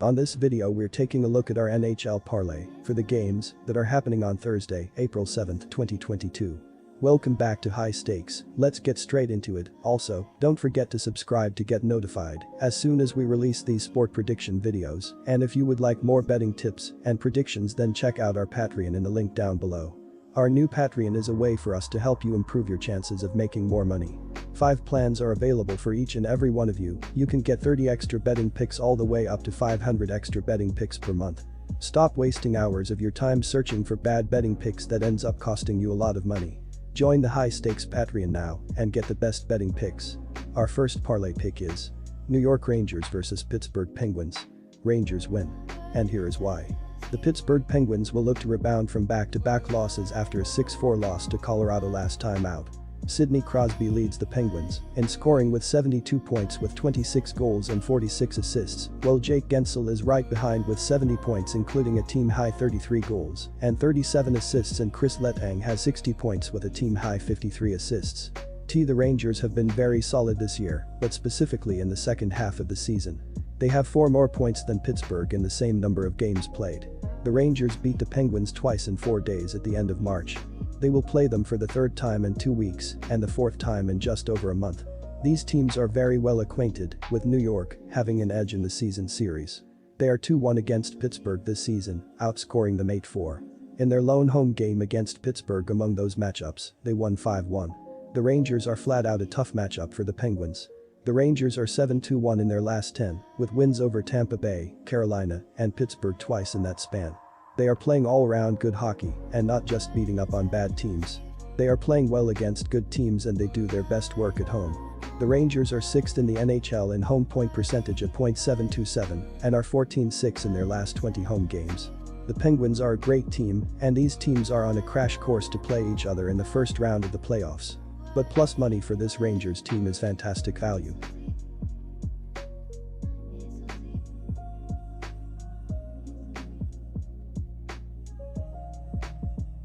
On this video we're taking a look at our NHL Parlay for the games that are happening on Thursday, April 7, 2022. Welcome back to High Stakes, let's get straight into it. Also, don't forget to subscribe to get notified as soon as we release these sport prediction videos, and if you would like more betting tips and predictions, then check out our Patreon in the link down below. Our new Patreon is a way for us to help you improve your chances of making more money. 5 plans are available for each and every one of you. You can get 30 extra betting picks all the way up to 500 extra betting picks per month. Stop wasting hours of your time searching for bad betting picks that ends up costing you a lot of money. Join the High Stakes Patreon now and get the best betting picks. Our first parlay pick is New York Rangers versus Pittsburgh Penguins. Rangers win. And here is why. The Pittsburgh Penguins will look to rebound from back-to-back losses after a 6-4 loss to Colorado last time out. Sidney Crosby leads the Penguins in scoring with 72 points with 26 goals and 46 assists, while Jake Guentzel is right behind with 70 points including a team-high 33 goals and 37 assists, and Chris Letang has 60 points with a team-high 53 assists. The Rangers have been very solid this year, but specifically in the second half of the season. They have 4 more points than Pittsburgh in the same number of games played. The Rangers beat the Penguins twice in 4 days at the end of March. They will play them for the 3rd time in 2 weeks and the 4th time in just over a month. These teams are very well acquainted, with New York having an edge in the season series. They are 2-1 against Pittsburgh this season, outscoring them 8-4. In their lone home game against Pittsburgh among those matchups, they won 5-1. The Rangers are flat out a tough matchup for the Penguins. The Rangers are 7-2-1 in their last 10, with wins over Tampa Bay, Carolina, and Pittsburgh twice in that span. They are playing all-around good hockey and not just beating up on bad teams. They are playing well against good teams and they do their best work at home. The Rangers are 6th in the NHL in home point percentage at .727 and are 14-6 in their last 20 home games. The Penguins are a great team, and these teams are on a crash course to play each other in the first round of the playoffs. But plus money for this Rangers team is fantastic value.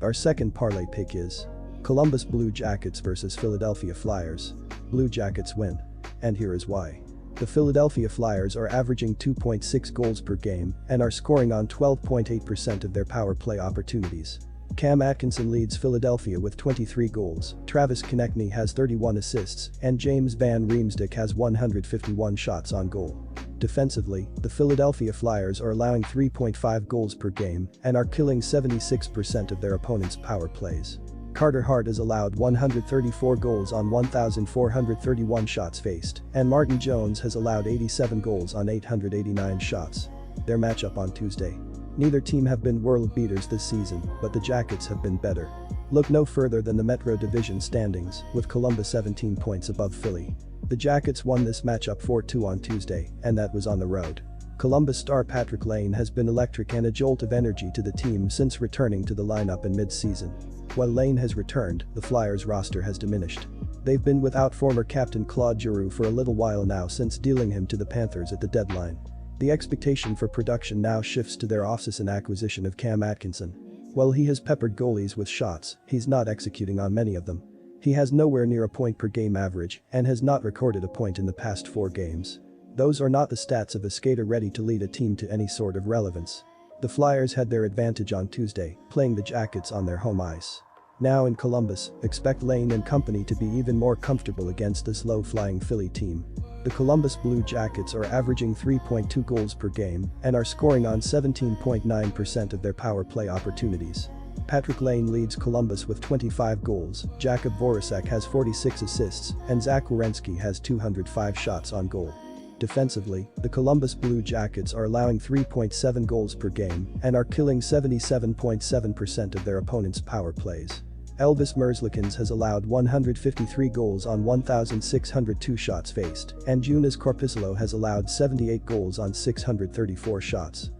Our second parlay pick is Columbus Blue Jackets versus Philadelphia Flyers. Blue Jackets win. And here is why. The Philadelphia Flyers are averaging 2.6 goals per game and are scoring on 12.8% of their power play opportunities. Cam Atkinson leads Philadelphia with 23 goals, Travis Konechny has 31 assists, and James Van Riemsdyk has 151 shots on goal. Defensively, the Philadelphia Flyers are allowing 3.5 goals per game and are killing 76% of their opponents' power plays. Carter Hart has allowed 134 goals on 1,431 shots faced, and Martin Jones has allowed 87 goals on 889 shots. Their matchup on Tuesday. Neither team have been world beaters this season, but the Jackets have been better. Look no further than the Metro Division standings, with Columbus 17 points above Philly. The Jackets won this matchup 4-2 on Tuesday, and that was on the road. Columbus star Patrick Lane has been electric and a jolt of energy to the team since returning to the lineup in mid-season. While Lane has returned, the Flyers roster has diminished. They've been without former captain Claude Giroux for a little while now since dealing him to the Panthers at the deadline. The expectation for production now shifts to their off-season acquisition of Cam Atkinson. While he has peppered goalies with shots, he's not executing on many of them. He has nowhere near a point per game average and has not recorded a point in the past 4 games. Those are not the stats of a skater ready to lead a team to any sort of relevance. The Flyers had their advantage on Tuesday, playing the Jackets on their home ice. Now in Columbus, expect Lane and company to be even more comfortable against this low-flying Philly team. The Columbus Blue Jackets are averaging 3.2 goals per game and are scoring on 17.9% of their power play opportunities. Patrick Lane leads Columbus with 25 goals, Jakub Voracek has 46 assists, and Zach Werenski has 205 shots on goal. Defensively, the Columbus Blue Jackets are allowing 3.7 goals per game and are killing 77.7% of their opponents' power plays. Elvis Merzlikins has allowed 153 goals on 1,602 shots faced, and Joonas Korpisalo has allowed 78 goals on 634 shots.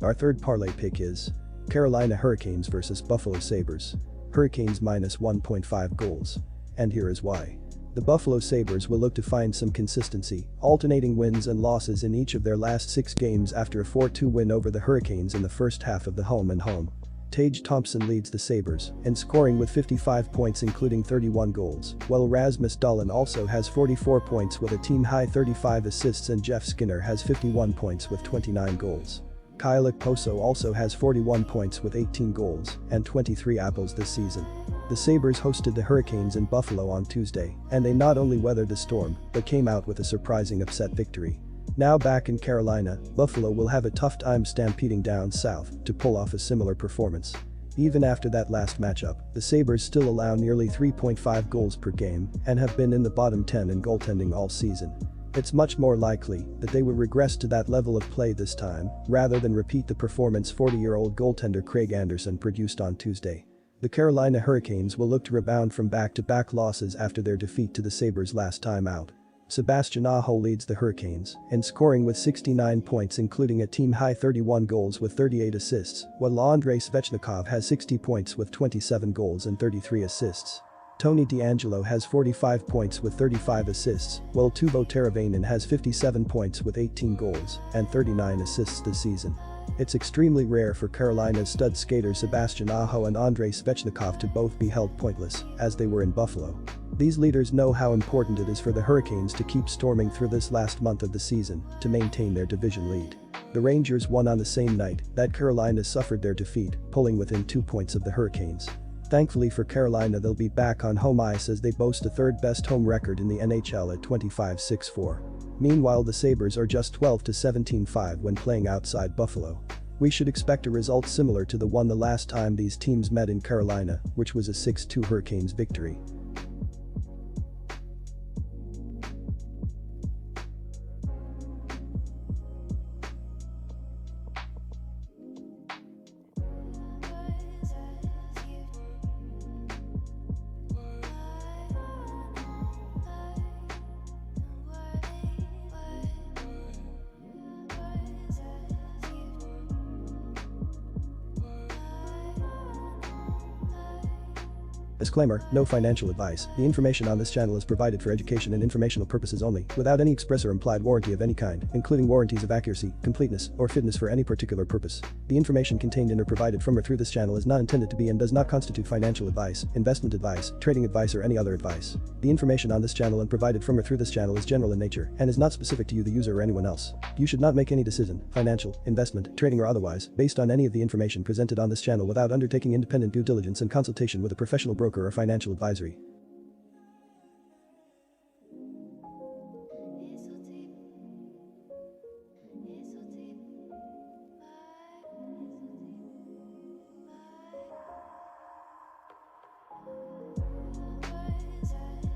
Our third parlay pick is Carolina Hurricanes versus Buffalo Sabres. Hurricanes minus 1.5 goals. And here is why. The Buffalo Sabres will look to find some consistency, alternating wins and losses in each of their last 6 games after a 4-2 win over the Hurricanes in the first half of the home and home. Tage Thompson leads the Sabres in scoring with 55 points including 31 goals, while Rasmus Dahlin also has 44 points with a team-high 35 assists and Jeff Skinner has 51 points with 29 goals. Kyle Okposo also has 41 points with 18 goals and 23 apples this season. The Sabres hosted the Hurricanes in Buffalo on Tuesday, and they not only weathered the storm, but came out with a surprising upset victory. Now back in Carolina, Buffalo will have a tough time stampeding down south to pull off a similar performance. Even after that last matchup, the Sabres still allow nearly 3.5 goals per game and have been in the bottom 10 in goaltending all season. It's much more likely that they will regress to that level of play this time, rather than repeat the performance 40-year-old goaltender Craig Anderson produced on Tuesday. The Carolina Hurricanes will look to rebound from back-to-back losses after their defeat to the Sabres last time out. Sebastian Aho leads the Hurricanes in scoring with 69 points including a team-high 31 goals with 38 assists, while Andrei Svechnikov has 60 points with 27 goals and 33 assists. Tony DeAngelo has 45 points with 35 assists, while Teuvo Teravainen has 57 points with 18 goals and 39 assists this season. It's extremely rare for Carolina's stud skaters Sebastian Aho and Andrei Svechnikov to both be held pointless, as they were in Buffalo. These leaders know how important it is for the Hurricanes to keep storming through this last month of the season to maintain their division lead. The Rangers won on the same night that Carolina suffered their defeat, pulling within 2 points of the Hurricanes. Thankfully for Carolina, they'll be back on home ice as they boast a third-best home record in the NHL at 25-6-4. Meanwhile, the Sabres are just 12-17-5 when playing outside Buffalo. We should expect a result similar to the one the last time these teams met in Carolina, which was a 6-2 Hurricanes victory. Disclaimer, no financial advice. The information on this channel is provided for education and informational purposes only, without any express or implied warranty of any kind, including warranties of accuracy, completeness, or fitness for any particular purpose. The information contained in or provided from or through this channel is not intended to be and does not constitute financial advice, investment advice, trading advice, or any other advice. The information on this channel and provided from or through this channel is general in nature and is not specific to you, the user, or anyone else. You should not make any decision, financial, investment, trading, or otherwise, based on any of the information presented on this channel without undertaking independent due diligence and consultation with a professional broker or financial advisory.